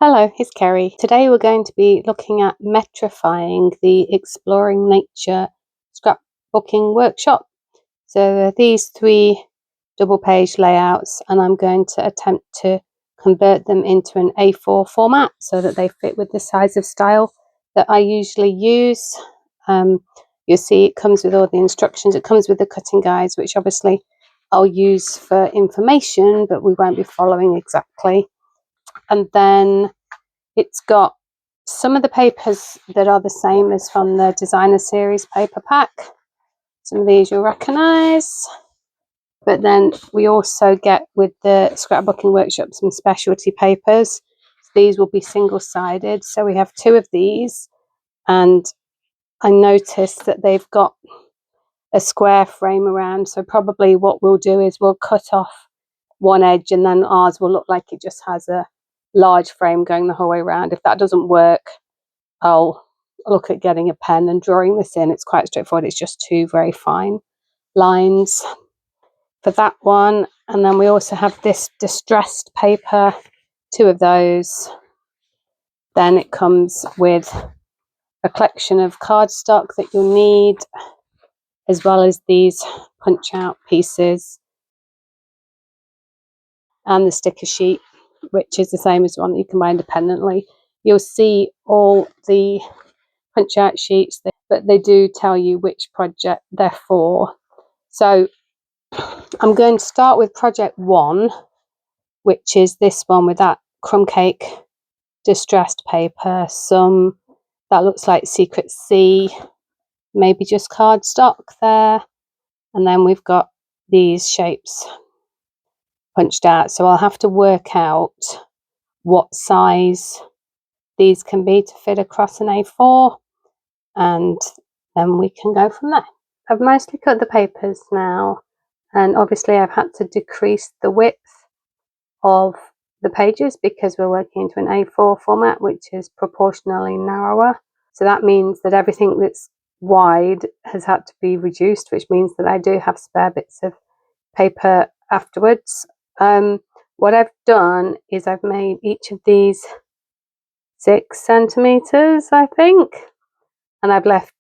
Hello, it's Kerry. Today we're going to be looking at Metrifying, the Exploring Nature Scrapbooking Workshop. So these three double page layouts, and I'm going to attempt to convert them into an A4 format so that they fit with the size of style that I usually use. You'll see it comes with all the instructions. It comes with the cutting guides, which obviously I'll use for information, but we won't be following exactly. And then it's got some of the papers that are the same as from the designer series paper pack. Some of these you'll recognise. But then we also get with the Scrapbooking Workshop some specialty papers. These will be single-sided. So we have two of these. And I noticed that they've got a square frame around. So probably what we'll do is we'll cut off one edge and then ours will look like it just has a large frame going the whole way around. If that doesn't work, I'll look at getting a pen and drawing this in. It's quite straightforward. It's just two very fine lines for that one. And then we also have this distressed paper, two of those. Then it comes with a collection of cardstock that you'll need, as well as these punch out pieces and the sticker sheet, which is the same as the one that you can buy independently. You'll see all the punch out sheets, but they do tell you which project they're for. So I'm going to start with project 1, which is this one with that crumb cake distressed paper, some that looks like Secret Sea, maybe just cardstock there, and then we've got these shapes punched out. So I'll have to work out what size these can be to fit across an A4, and then we can go from there. I've mostly cut the papers now, and obviously I've had to decrease the width of the pages because we're working into an A4 format, which is proportionally narrower. So that means that everything that's wide has had to be reduced, which means that I do have spare bits of paper afterwards. What I've done is I've made each of these 6 centimeters, I think, and I've left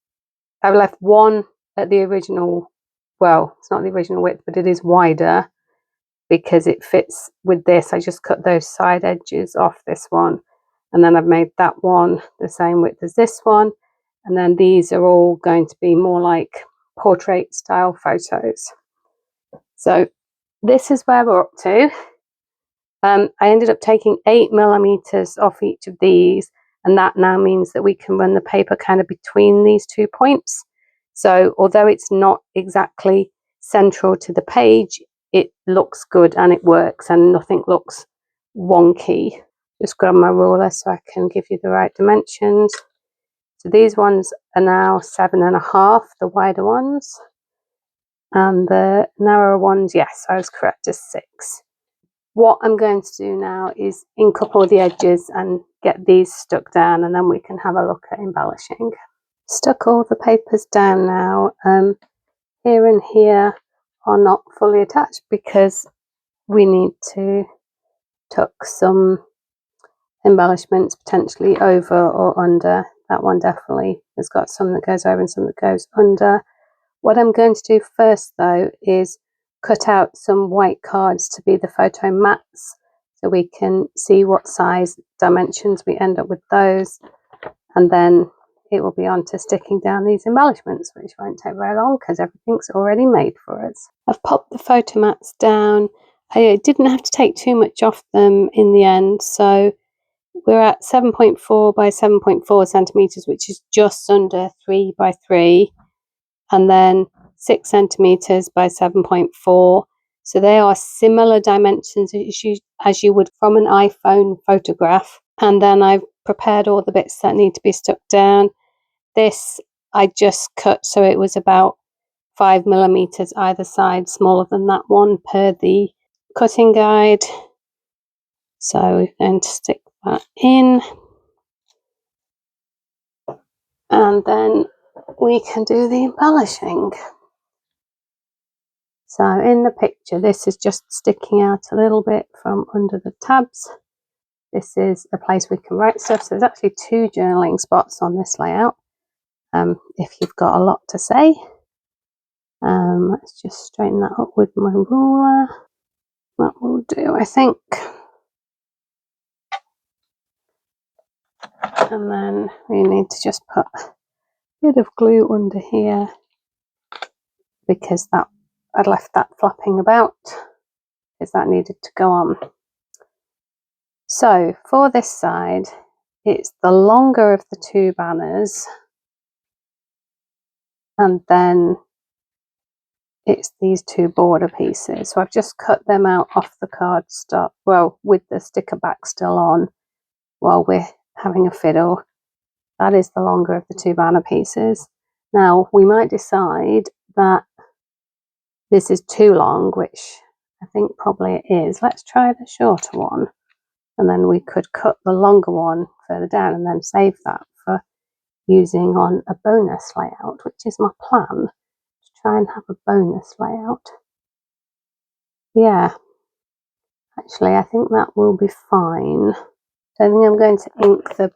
one at the original, well, it's not the original width, but it is wider because it fits with this. I just cut those side edges off this one, and then I've made that one the same width as this one, and then these are all going to be more like portrait style photos. So this is where we're up to. I ended up taking 8 millimeters off each of these, and that now means that we can run the paper kind of between these 2 points. So although it's not exactly central to the page, it looks good and it works and nothing looks wonky. Just grab my ruler so I can give you the right dimensions. So these ones are now 7.5, the wider ones, and the narrower ones, yes, I was correct, as 6. What I'm going to do now is ink up all the edges and get these stuck down, and then we can have a look at embellishing. Stuck all the papers down now. Here and here are not fully attached because we need to tuck some embellishments potentially over or under. That one definitely has got some that goes over and some that goes under. What I'm going to do first though is cut out some white cards to be the photo mats so we can see what size dimensions we end up with those, and then it will be on to sticking down these embellishments, which won't take very long because everything's already made for us. I've popped the photo mats down. I didn't have to take too much off them in the end, so we're at 7.4 by 7.4 centimeters, which is just under 3 by 3, and then 6 centimeters by 7.4. So they are similar dimensions as you would from an iPhone photograph. And then I've prepared all the bits that need to be stuck down. This I just cut so it was about 5 millimeters either side, smaller than that one per the cutting guide. So we're going to stick that in, and then we can do the embellishing. So in the picture, this is just sticking out a little bit from under the tabs, this is a place we can write stuff. So there's actually 2 journaling spots on this layout. If you've got a lot to say. Let's just straighten that up with my ruler. That will do, I think. And then we need to just put a bit of glue under here because that I'd left that flapping about because that needed to go on. So for this side, it's the longer of the 2 banners, and then it's these 2 border pieces. So I've just cut them out off the cardstock, well, with the sticker back still on while we're having a fiddle. That is the longer of the 2 banner pieces. Now we might decide that this is too long, which I think probably it is. Let's try the shorter one, and then we could cut the longer one further down and then save that for using on a bonus layout, which is my plan, to try and have a bonus layout. Yeah, actually I think that will be fine. I don't think I'm going to ink the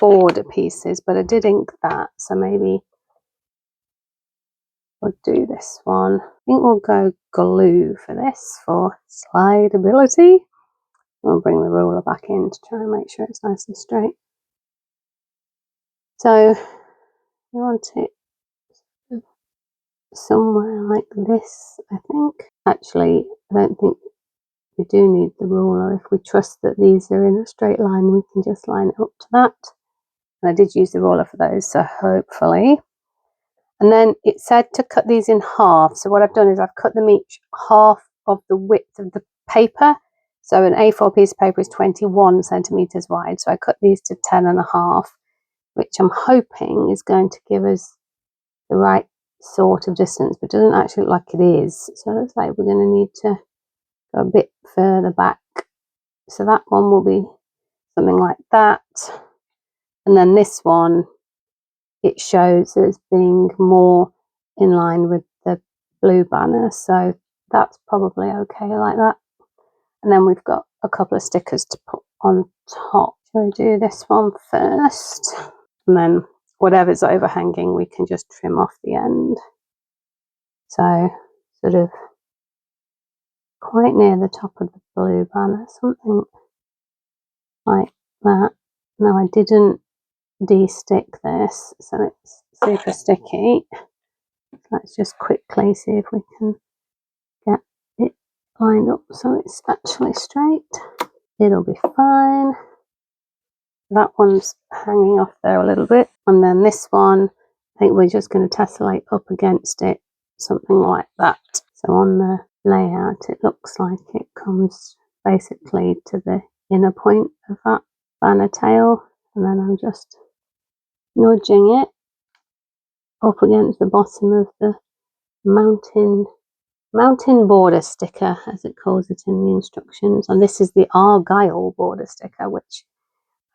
border pieces, but I did ink that, so maybe we'll do this one. I think we'll go glue for this for slideability. I'll bring the ruler back in to try and make sure it's nice and straight. So you want it somewhere like this, I think. Actually, I don't think we do need the ruler. If we trust that these are in a straight line, we can just line it up to that. And I did use the ruler for those, so hopefully. And then it said to cut these in half. So what I've done is I've cut them each half of the width of the paper. So an A4 piece of paper is 21 centimeters wide. So I cut these to 10.5, which I'm hoping is going to give us the right sort of distance, but it doesn't actually look like it is. So it looks like we're going to need to go a bit further back. So that one will be something like that. And then this one, it shows as being more in line with the blue banner, so that's probably okay like that. And then we've got a couple of stickers to put on top. Shall we do this one first? And then whatever's overhanging we can just trim off the end. So sort of quite near the top of the blue banner, something like that. Now I didn't de-stick this, so it's super sticky. Let's just quickly see if we can get it lined up so it's actually straight. It'll be fine. That one's hanging off there a little bit, and then this one, I think we're just going to tessellate up against it, something like that. So on the layout it looks like it comes basically to the inner point of that banner tail, and then I'm just nudging it up against the bottom of the mountain border sticker, as it calls it in the instructions. And this is the Argyle border sticker, which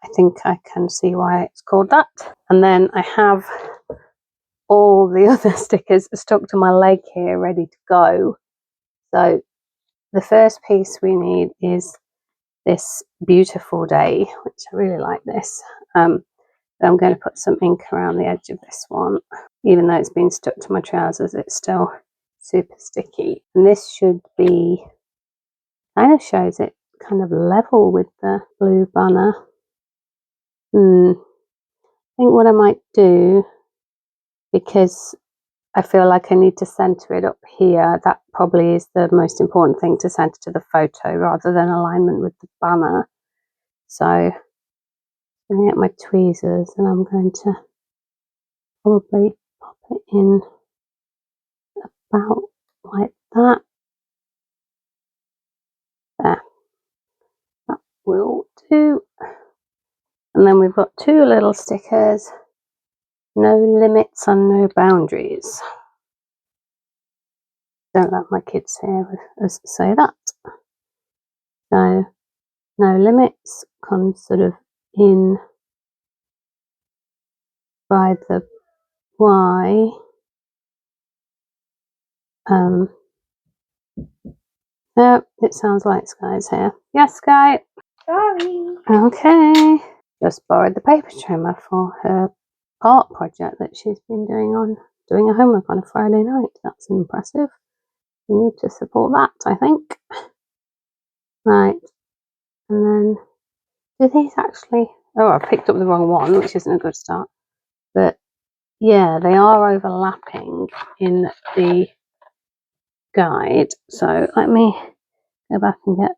I think I can see why it's called that. And then I have all the other stickers stuck to my leg here ready to go. So the first piece we need is this beautiful day, which I really like this. I'm going to put some ink around the edge of this one. Even though it's been stuck to my trousers, it's still super sticky. And this should be, kind of shows it kind of level with the blue banner. I think what I might do, because I feel like I need to centre it up here, that probably is the most important thing, to centre to the photo rather than alignment with the banner. So I'm going to get my tweezers and I'm going to probably pop it in about like that. There, that will do. And then we've got 2 little stickers, no limits and no boundaries. Don't let my kids hear us say that. So no limits comes sort of in by the Y. No, it sounds like Skye's here. Yes, Skye. Sorry. Okay. Just borrowed the paper trimmer for her art project that she's been doing a homework on a Friday night. That's impressive. You need to support that, I think. Right. And then, do these actually... Oh, I picked up the wrong one, which isn't a good start. But, yeah, they are overlapping in the guide. So, let me go back and get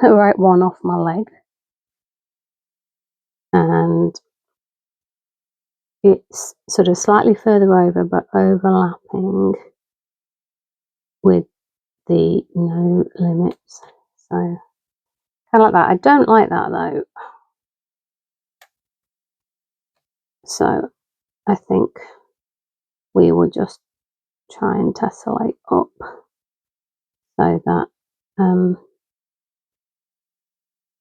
the right one off my leg. And it's sort of slightly further over, but overlapping with the no limits. So, kind of like that. I don't like that, though. So, I think we will just try and tessellate up so that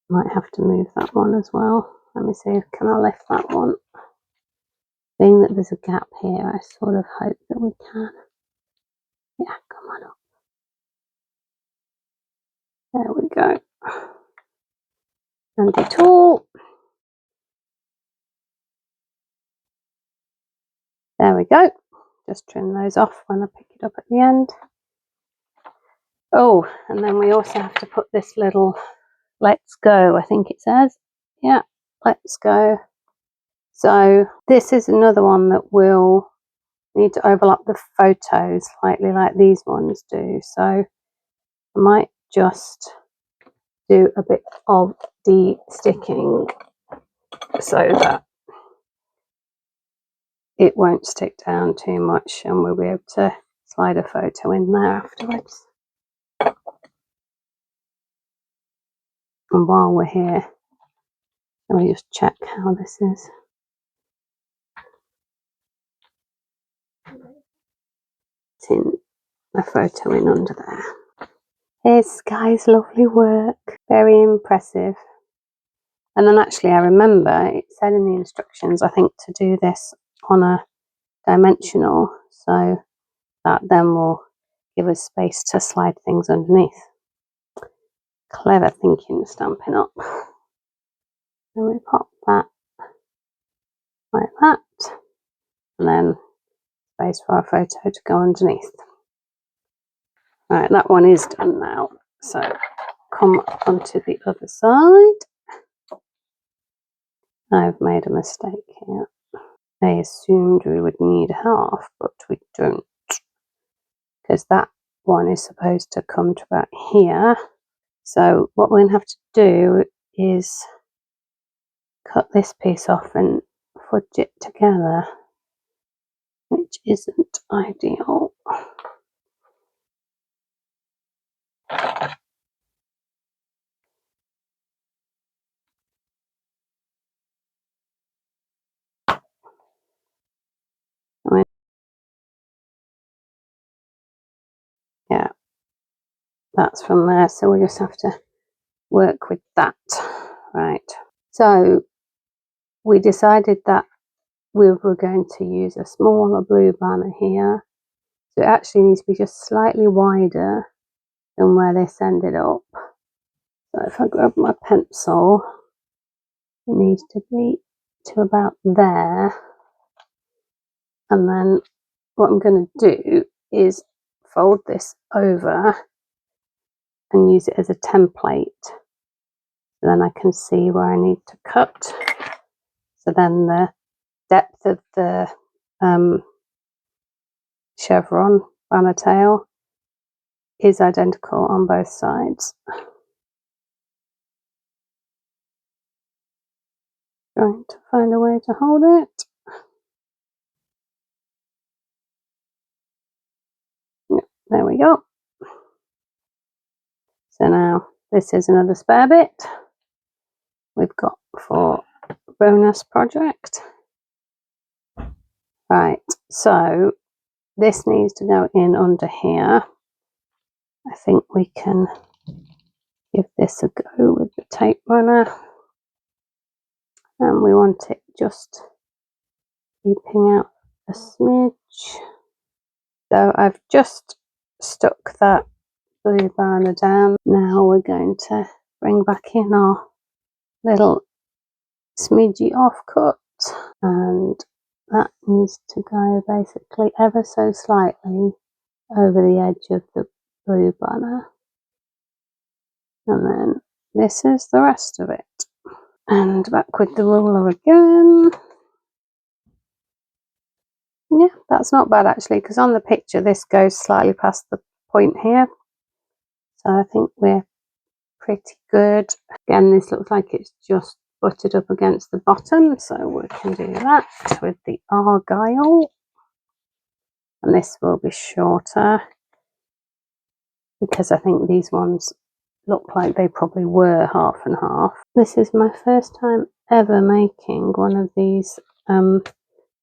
might have to move that one as well. Let me see, can I lift that one? Being that there's a gap here, I sort of hope that we can. Yeah, come on up. There we go. Handy tool. There we go. Just trim those off when I pick it up at the end. Oh, and then we also have to put this little let's go, I think it says. Yeah, let's go. So this is another one that will need to overlap the photos slightly like these ones do. So I might just do a bit of de-sticking so that it won't stick down too much, and we'll be able to slide a photo in there afterwards. And while we're here, let me just check how this is. In a photo in under there. Here's Skye's lovely work. Very impressive. And then actually I remember it said in the instructions, I think, to do this on a dimensional, so that then will give us space to slide things underneath. Clever thinking, Stampin' Up. And we pop that like that, and then space for our photo to go underneath. Right, that one is done now. So come onto the other side. I've made a mistake here. I assumed we would need half, but we don't, because that one is supposed to come to about here. So what we're going to have to do is cut this piece off and fudge it together, which isn't ideal. Yeah, that's from there, so we just have to work with that. Right, so we decided that we were going to use a smaller blue banner here, so it actually needs to be just slightly wider than where this ended up. So if I grab my pencil, it needs to be to about there, and then what I'm going to do is fold this over and use it as a template, so then I can see where I need to cut. So then the depth of the chevron banner tail is identical on both sides. Trying to find a way to hold it. Yep, there we go. So now this is another spare bit we've got for bonus project. Right, so this needs to go in under here. I think we can give this a go with the tape runner, and we want it just keeping out a smidge. So I've just stuck that blue banner down. Now we're going to bring back in our little smidgy offcut, and that needs to go basically ever so slightly over the edge of the blue banner, and then this is the rest of it. And back with the ruler again. Yeah, that's not bad actually, because on the picture this goes slightly past the point here, so I think we're pretty good. Again, this looks like it's just butted up against the bottom, so we can do that with the argyle, and this will be shorter because I think these ones look like they probably were half and half. This is my first time ever making one of these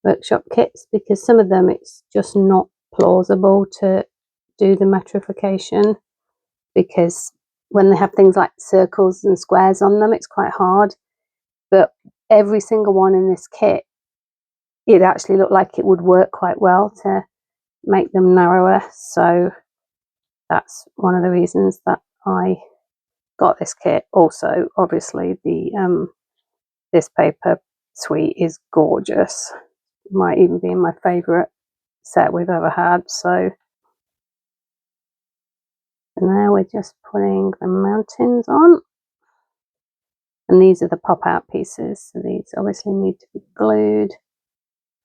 workshop kits, because some of them it's just not plausible to do the metrification, because when they have things like circles and squares on them it's quite hard, but every single one in this kit it actually looked like it would work quite well to make them narrower, so that's one of the reasons that I got this kit. Also obviously the this paper suite is gorgeous, might even be my favorite set we've ever had. So now we're just putting the mountains on, and these are the pop out pieces, so these obviously need to be glued,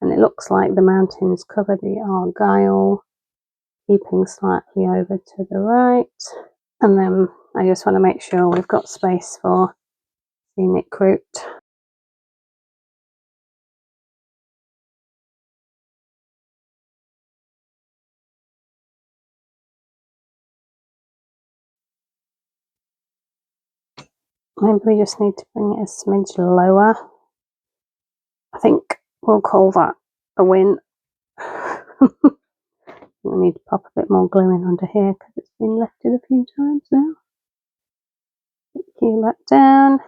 and it looks like the mountains cover the argyle, keeping slightly over to the right, and then I just want to make sure we've got space for scenic route. Maybe we just need to bring it a smidge lower. I think we'll call that a win. We need to pop a bit more glue in under here because it's been lifted a few times now. Cue back down.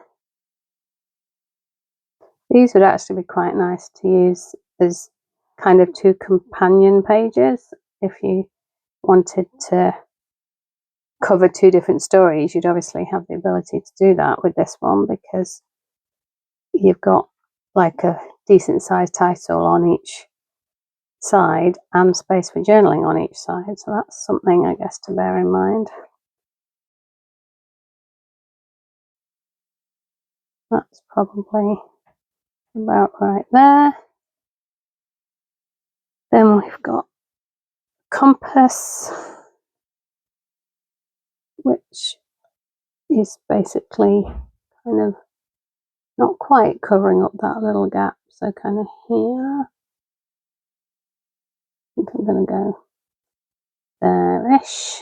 These would actually be quite nice to use as kind of two companion pages. If you wanted to cover two different stories, you'd obviously have the ability to do that with this one, because you've got like a decent sized title on each side and space for journaling on each side, so that's something I guess to bear in mind. That's probably about right there. Then we've got compass, which is basically kind of not quite covering up that little gap, so kind of here. I think I'm going to go there-ish.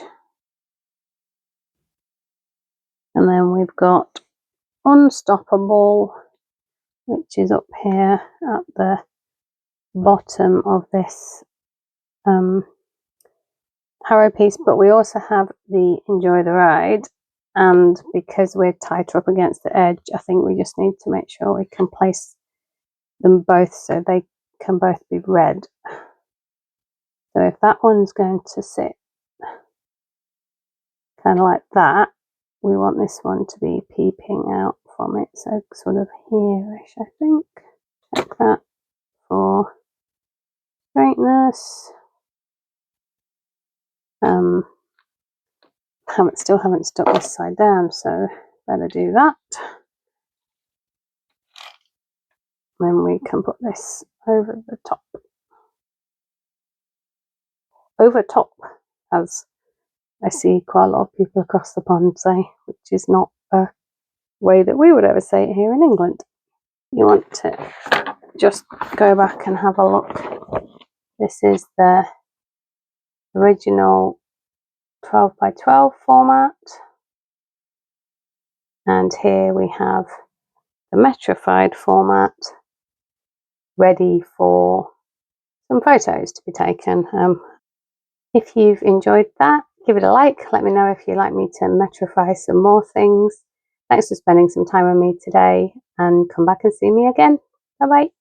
And then we've got unstoppable, which is up here at the bottom of this harrow piece, but we also have the enjoy the ride, and because we're tighter up against the edge, I think we just need to make sure we can place them both so they can both be red. So if that one's going to sit kind of like that, we want this one to be peeping out from it, so sort of here-ish, I think. Check that for straightness. Still haven't stuck this side down, so better do that. Then we can put this over the top. Over top, as I see quite a lot of people across the pond say, which is not a way that we would ever say it here in England. You want to just go back and have a look. This is the original 12 by 12 format, and here we have the metrified format ready for some photos to be taken. If you've enjoyed that, give it a like. Let me know if you'd like me to metrify some more things. Thanks for spending some time with me today, and come back and see me again. Bye bye.